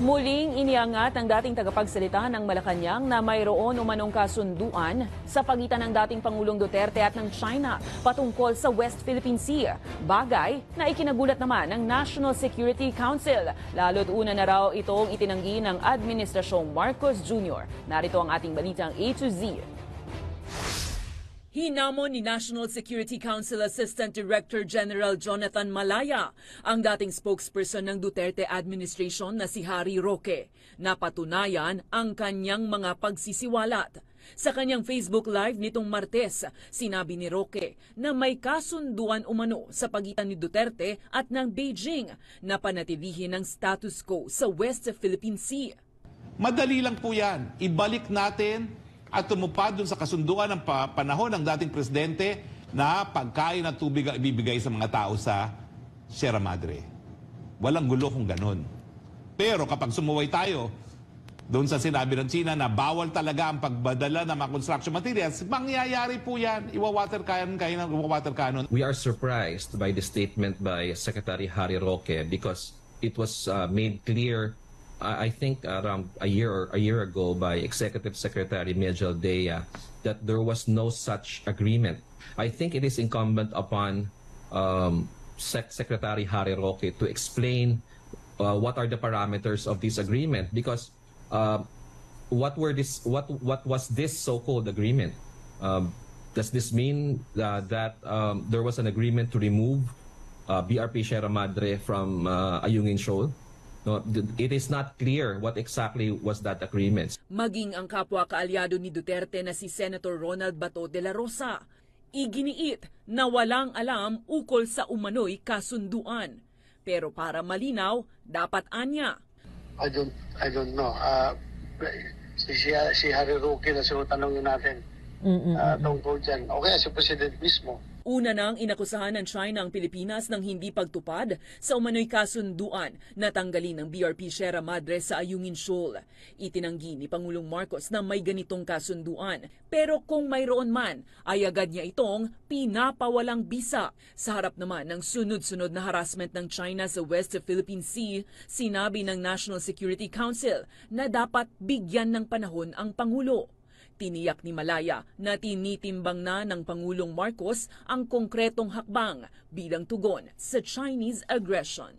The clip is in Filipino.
Muling iniangat ng dating tagapagsalita ng Malacanang na mayroon umanong kasunduan sa pagitan ng dating Pangulong Duterte at ng China patungkol sa West Philippine Sea. Bagay na ikinagulat naman ng National Security Council. Lalo't una na raw itong itinanggi ng Administrasyong Marcos Jr. Narito ang ating balitang A to Z. Hinamon ni National Security Council Assistant Director General Jonathan Malaya ang dating spokesperson ng Duterte administration na si Harry Roque. Napatunayan ang kanyang mga pagsisiwalat. Sa kanyang Facebook Live nitong Martes, sinabi ni Roque na may kasunduan umano sa pagitan ni Duterte at ng Beijing na panatilihin ang status quo sa West Philippine Sea. Madali lang po yan. Ibalik natin at tumupad dun sa kasunduan ng panahon ng dating presidente na pagkain at tubig ang ibibigay sa mga tao sa Sierra Madre. Walang gulo kung ganun. Pero kapag sumuway tayo doon sa sinabi ng China na bawal talaga ang pagbadala ng mga construction materials, mangyayari po yan. Iwawater cannon. We are surprised by the statement by Secretary Harry Roque because it was made clear I think around a year ago by Executive Secretary Miguel Dea that there was no such agreement. I think it is incumbent upon Secretary Harry Roque to explain what are the parameters of this agreement, because what was this so-called agreement? Does this mean that there was an agreement to remove BRP Sierra Madre from Ayungin Shoal? No, it is not clear what exactly was that agreement. Maging ang kapwa kaalyado ni Duterte na si Senator Ronald Bato de la Rosa, iginiit na walang alam ukol sa umano'y kasunduan. Pero para malinaw, dapat anya. I don't know. Si Harry Roque na siya tanongin natin tungkol dyan. Okay, si President mismo. Una nang inakusahan ng China ang Pilipinas ng hindi pagtupad sa umano'y kasunduan na tanggalin ng BRP Sierra Madre sa Ayungin Shoal. Itinanggi ni Pangulong Marcos na may ganitong kasunduan. Pero kung mayroon man, ay agad niya itong pinapawalang bisa. Sa harap naman ng sunod-sunod na harassment ng China sa West Philippine Sea, sinabi ng National Security Council na dapat bigyan ng panahon ang Pangulo. Tiniyak ni Malaya na tinitimbang na ng Pangulong Marcos ang konkretong hakbang bilang tugon sa Chinese aggression.